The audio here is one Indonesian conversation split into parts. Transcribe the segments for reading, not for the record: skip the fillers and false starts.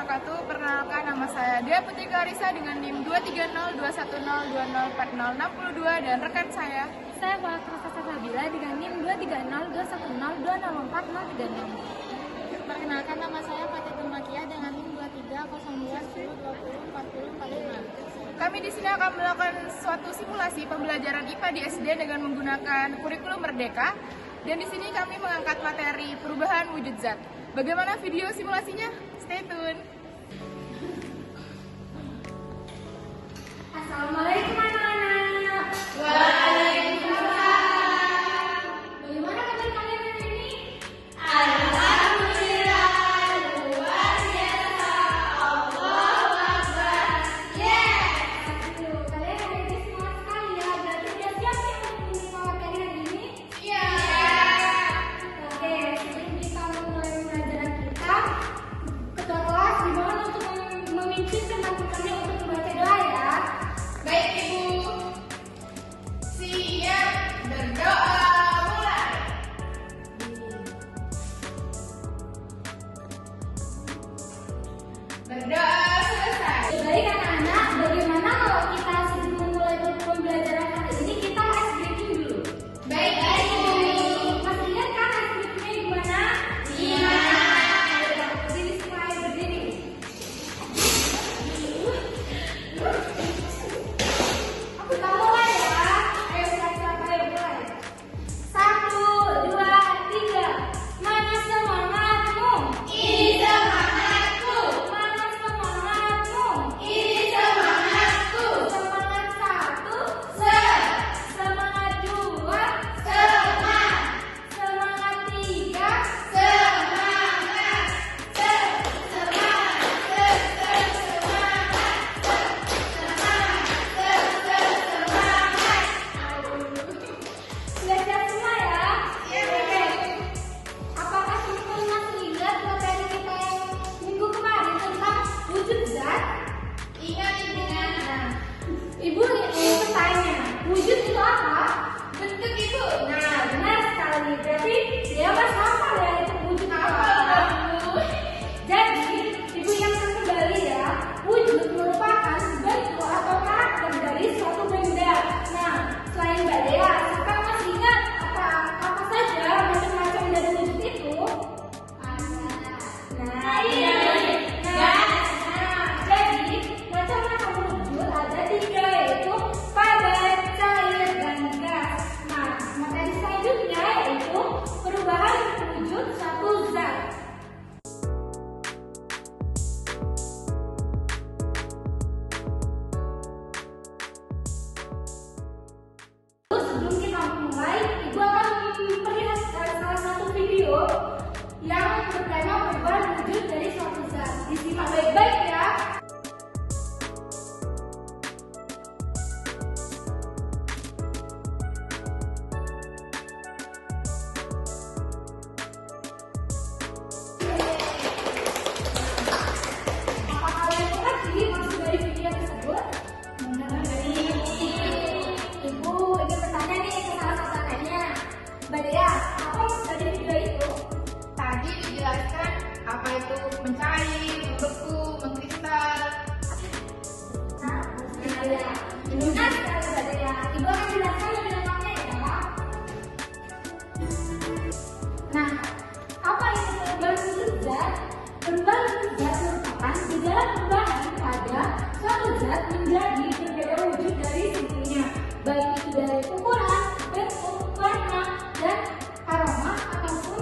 wabarakatuh. Perkenalkan, nama saya Dea Putri Clarissa dengan NIM 23021024062 dan rekan saya Farah Sabila dengan NIM 23021020436. Perkenalkan, nama saya Fatih Makia dengan NIM 230210204045. Kami di sini akan melakukan suatu simulasi pembelajaran IPA di SD dengan menggunakan kurikulum Merdeka. Dan di sini kami mengangkat materi perubahan wujud zat. Bagaimana video simulasinya? Stay tune. Assalamualaikum anak-anak. Waalaikumsalam. Bagaimana kabar kalian hari ini? Alhamdulillah, luar biasa. Allahu Akbar. Kalian ada di semangat sekali ya. Berarti udah siap ya untuk materi hari ini? Iya. Oke, sebelum kita mulai pembelajaran kita, ketua kelas dimohon untuk memimpin teman-temannya untuk membaca doa ya. Baik Ibu. Siap, berdoa mulai. Berdoa selesai. Baik anak-anak, bagaimana kalau kita sebelum memulai pembelajaran kali ini kita ice breaking dulu? Baik Ibu. Masih ingat kan ice breakingnya gimana? Iya. Berdiri semua, ayo berdiri. Aku tak mulai ya. Ayo siap-siap, ayo mulai. 1, 2, 3. Mana semangatmu? Ini semangatku. Mana semangatmu? Ini semangatku. Semangat 1, semangat 2, Semangat. semangat 3. Semangat. Sudah siap semua ya? Iya, Oke. Bu. Apakah teman-teman masih ingat materi kita yang minggu kemarin tentang wujud zat? Ingat Ibu. Nah, Ibu ingin bertanya, wujud itu apa? Bentuk Ibu. Nah, benar sekali. Berarti dia mas hafal ya itu wujud itu Hafal, apa? Bu. Jadi, Ibu ingatkan kembali ya, wujud merupakan bentuk atau karakter dari suatu benda. Nah, selain Mbak Dea, siapa yang masih ingat apa saja macam-macam dari wujud itu? Nah, iya. Jadi macam-macam wujud ada 3, yaitu padat, cair, dan gas. Nah, materi selanjutnya yaitu perubahan wujud suatu zat. Sebelum kita mulai, Ibu akan memperlihatkan salah satu video yang bertema perubahan wujud dari suatu zat. Disimak baik-baik ya. Apa kalian mengerti maksud dari video tersebut? Mengerti. Ibu ingin bertanya nih ke salah satu anaknya. Mbak Dea, apa maksud dari video itu? Tadi dijelaskan apa itu mencair, membeku, mengkristal. Nah, ya. Benar sekali Mbak Dea. Ibu akan jelaskan lebih lengkapnya ya. Nah, apa itu perubahan wujud zat? Perubahan wujud zat merupakan gejala perubahan pada suatu zat menjadi berbeda wujud dari sisinya, baik itu dari ukuran, bentuk, warna, dan aroma ataupun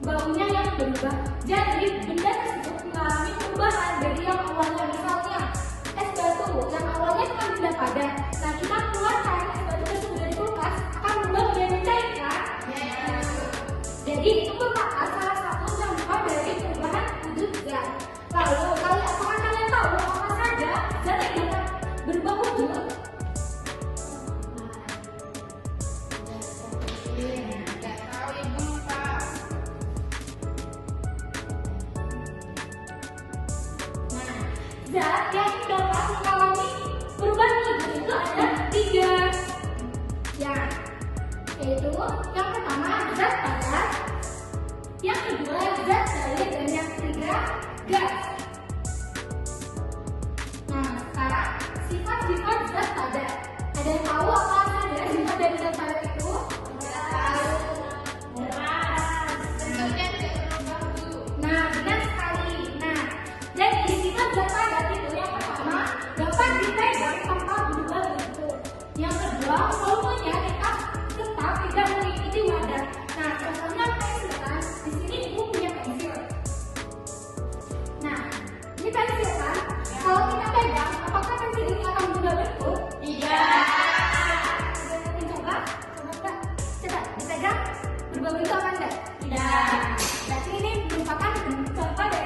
baunya yang berubah. Jadi benda tersebut mengalami perubahan dari yang awalnya, misalnya es batu yang awalnya cuma benda padat. Nah, kita keluarkan es batu tersebut dari kulkas akan berubah menjadi cair kan? Jadi itu merupakan salah satu contoh dari perubahan wujud zat. Lalu apakah kalian tahu apa saja zat yang dapat berubah wujud? Nggak tahu Ibu lupa. Nah, zat yang dapat mengalami perubahan wujud itu ada 3. Ya, yaitu yang pertama zat padat, yang kedua zat cair, dan yang ketiga gas.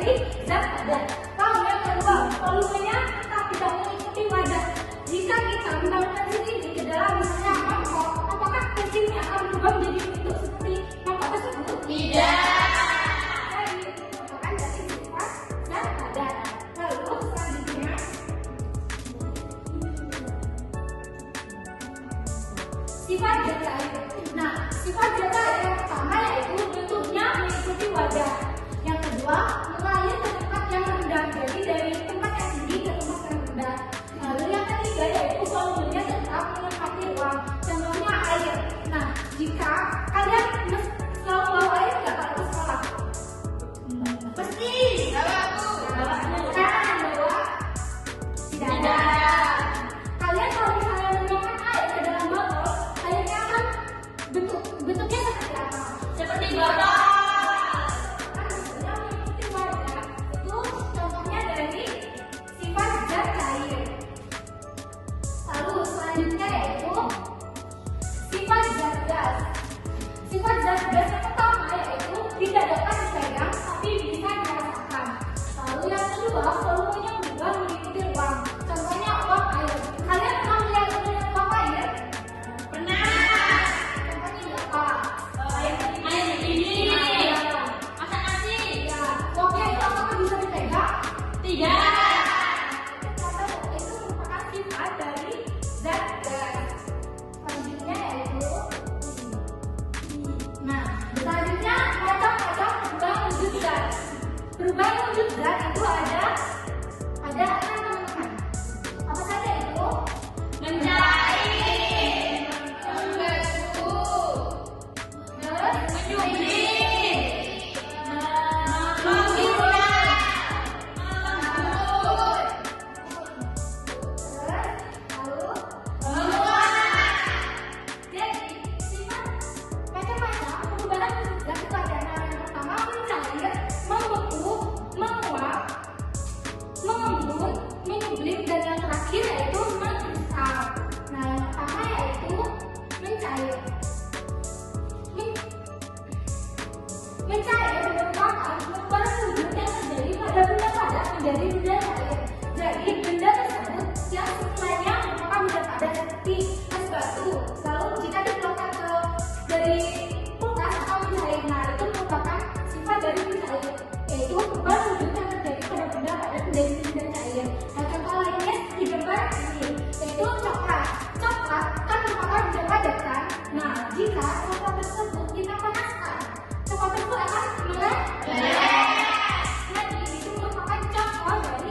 menjadi zat padat. Lalu yang kedua, volumenya tetap tidak mengikuti wadah. Jika kita menambahkan ini ke dalam misalnya mangkok, apakah kecilnya akan berubah menjadi bentuk seperti mangkok tersebut? Tidak. Jadi, merupakan dari sifat zat padat. Lalu selanjutnya, sifat zat cair. Nah, sifat zat cair yang pertama yaitu bentuknya mengikuti wadah. Yang kedua, mengalir ke tempat yang rendah, jadi dari tempat yang tinggi ke tempat yang rendah. Lalu yang ketiga yaitu volumenya tetap menempati ruang. Contohnya air. Nah, jika kalian selalu bawa air nggak kalau ke sekolah? Pasti. Jangan bawa. Tidak ada. Kalian kalau misalnya menuangkan air ke dalam botol, airnya akan bentuknya seperti apa? Seperti botol. Kan sebenarnya mengikuti wadah. Itu contohnya dari sifat zat cair. Lalu selanjutnya yaitu sifat zat gas. Sifat zat gas yang pertama yaitu tidak dapat dipegang tapi bisa dirasakan. Lalu yang kedua, volumenya berubah mengikuti ruang. Contohnya uap air. Kalian pernah melihat uap air? Pernah. Contohnya apa? Air ini. Masak nasi. Ya, uapnya itu apakah bisa dipegang? Tidak. Karena itu merupakan sifat dari zat gas. Selanjutnya yaitu selanjutnya macam-macam perubahan wujud zat. Perubahan wujud zat itu ada apa teman-teman? Apa saja itu? Mencair. Membeku. Menyublim. Menghilang. Mengembut. Lalu Menguap. jadi sifat macam-macam perubahan wujud zat itu ada. Nah, yang pertama mencair, membeku, menguap, mengembun, menyublim, dan yang terakhir yaitu mengkristal. Nah, yang pertama yaitu mencair. Mencair merupakan perubahan wujud yang terjadi pada benda padat menjadi benda cair. Jadi benda tersebut yang semulanya merupakan benda padat seperti es batu, lalu jika dikeluarkan dari kulkas atau mencair, nah itu merupakan sifat dari mencair, yaitu perubahan wujud yang terjadi pada benda padat menjadi benda cair. Nah, contoh lainnya di gambar ini yaitu coklat. Coklat kan merupakan benda padat kan? Nah, jika coklat tersebut kita panaskan, coklat tersebut akan meleleh. Jadi itu merupakan contoh dari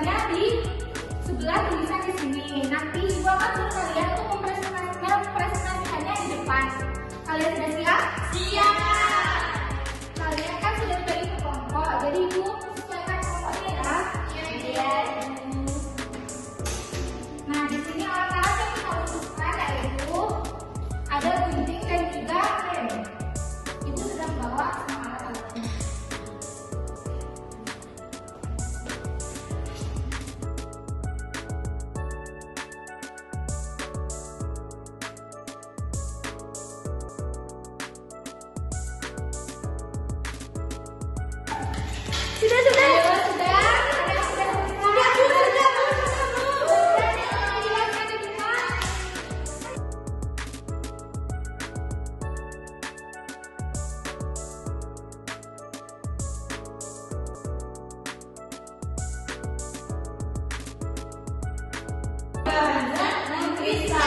tulisannya di sebelah tulisan di sini. Nanti Ibu akan suruh kalian untuk mempresentasikannya di depan. Kalian sudah siap? Siap. Kalian kan sudah dibagi ke kelompok, jadi Ibu sesuaikan kelompoknya ya. Iya. Nah, di sini alat-alat yang kita butuhkan yaitu ada gunting dan juga rem. Ibu sudah membawa semua alat-alatnya. Bisa.